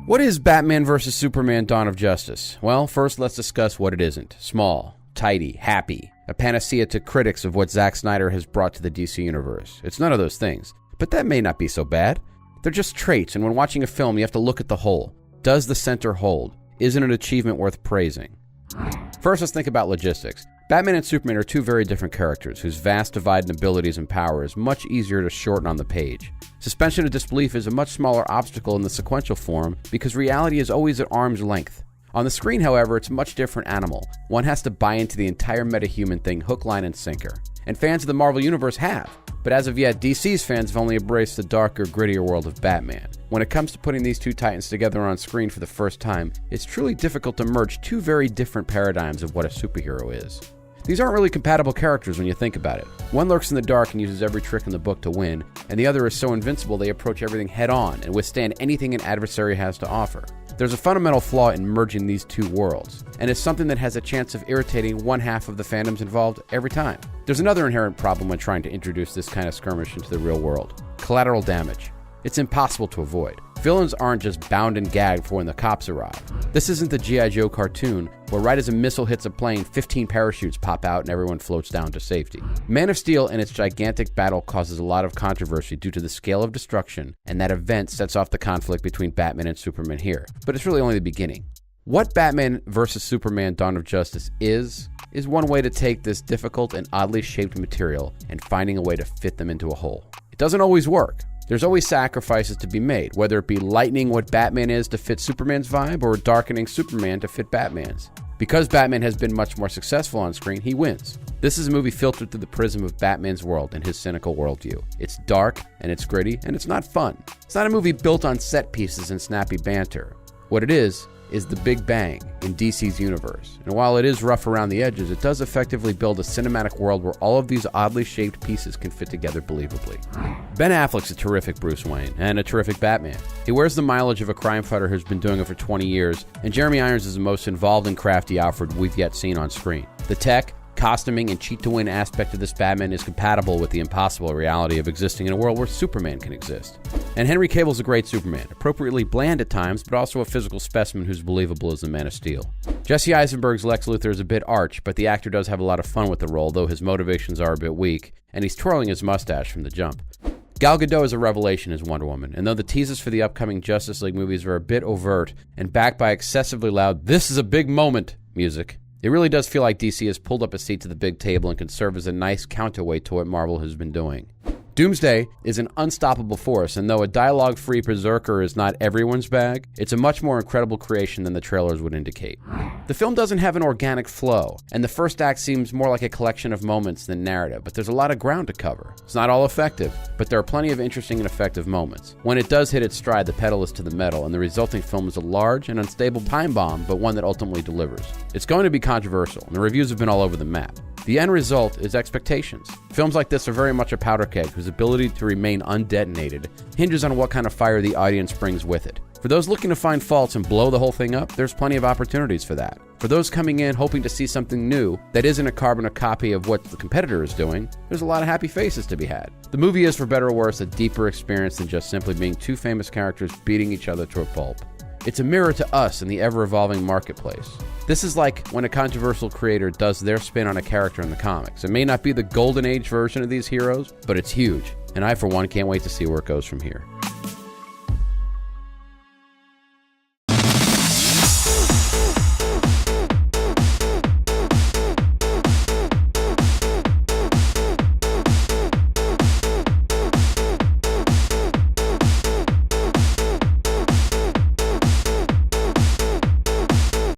What is Batman vs. Superman Dawn of Justice? Well, first let's discuss what it isn't. Small, tidy, happy, a panacea to critics of what Zack Snyder has brought to the DC Universe. It's none of those things, but that may not be so bad. They're just traits, and when watching a film, you have to look at the whole. Does the center hold? Is it an achievement worth praising? First, let's think about logistics. Batman and Superman are two very different characters whose vast divide in abilities and power is much easier to shorten on the page. Suspension of disbelief is a much smaller obstacle in the sequential form because reality is always at arm's length. On the screen, however, it's a much different animal. One has to buy into the entire metahuman thing hook, line, and sinker. And fans of the Marvel Universe have. But as of yet, DC's fans have only embraced the darker, grittier world of Batman. When it comes to putting these two titans together on screen for the first time, it's truly difficult to merge two very different paradigms of what a superhero is. These aren't really compatible characters when you think about it. One lurks in the dark and uses every trick in the book to win, and the other is so invincible they approach everything head-on and withstand anything an adversary has to offer. There's a fundamental flaw in merging these two worlds, and it's something that has a chance of irritating one half of the fandoms involved every time. There's another inherent problem when trying to introduce this kind of skirmish into the real world: collateral damage. It's impossible to avoid. Villains aren't just bound and gagged for when the cops arrive. This isn't the G.I. Joe cartoon, where right as a missile hits a plane, 15 parachutes pop out and everyone floats down to safety. Man of Steel in its gigantic battle causes a lot of controversy due to the scale of destruction, and that event sets off the conflict between Batman and Superman here. But it's really only the beginning. What Batman vs. Superman Dawn of Justice is one way to take this difficult and oddly shaped material and finding a way to fit them into a whole. It doesn't always work. There's always sacrifices to be made, whether it be lightening what Batman is to fit Superman's vibe or darkening Superman to fit Batman's. Because Batman has been much more successful on screen, he wins. This is a movie filtered through the prism of Batman's world and his cynical worldview. It's dark, and it's gritty, and it's not fun. It's not a movie built on set pieces and snappy banter. What it is the Big Bang in DC's universe. And while it is rough around the edges, it does effectively build a cinematic world where all of these oddly shaped pieces can fit together believably. Ben Affleck's a terrific Bruce Wayne and a terrific Batman. He wears the mileage of a crime fighter who's been doing it for 20 years, and Jeremy Irons is the most involved and crafty Alfred we've yet seen on screen. The tech, costuming, and cheat-to-win aspect of this Batman is compatible with the impossible reality of existing in a world where Superman can exist. And Henry Cavill's a great Superman, appropriately bland at times, but also a physical specimen who's believable as the Man of Steel. Jesse Eisenberg's Lex Luthor is a bit arch, but the actor does have a lot of fun with the role, though his motivations are a bit weak, and he's twirling his mustache from the jump. Gal Gadot is a revelation as Wonder Woman, and though the teases for the upcoming Justice League movies are a bit overt and backed by excessively loud "this is a big moment" music, it really does feel like DC has pulled up a seat to the big table and can serve as a nice counterweight to what Marvel has been doing. Doomsday is an unstoppable force, and though a dialogue-free berserker is not everyone's bag, it's a much more incredible creation than the trailers would indicate. The film doesn't have an organic flow, and the first act seems more like a collection of moments than narrative, but there's a lot of ground to cover. It's not all effective, but there are plenty of interesting and effective moments. When it does hit its stride, the pedal is to the metal, and the resulting film is a large and unstable time bomb, but one that ultimately delivers. It's going to be controversial, and the reviews have been all over the map. The end result is expectations. Films like this are very much a powder keg whose ability to remain undetonated hinges on what kind of fire the audience brings with it. For those looking to find faults and blow the whole thing up, there's plenty of opportunities for that. For those coming in hoping to see something new that isn't a carbon copy of what the competitor is doing, there's a lot of happy faces to be had. The movie is, for better or worse, a deeper experience than just simply being two famous characters beating each other to a pulp. It's a mirror to us in the ever-evolving marketplace. This is like when a controversial creator does their spin on a character in the comics. It may not be the golden age version of these heroes, but it's huge, and I, for one, can't wait to see where it goes from here.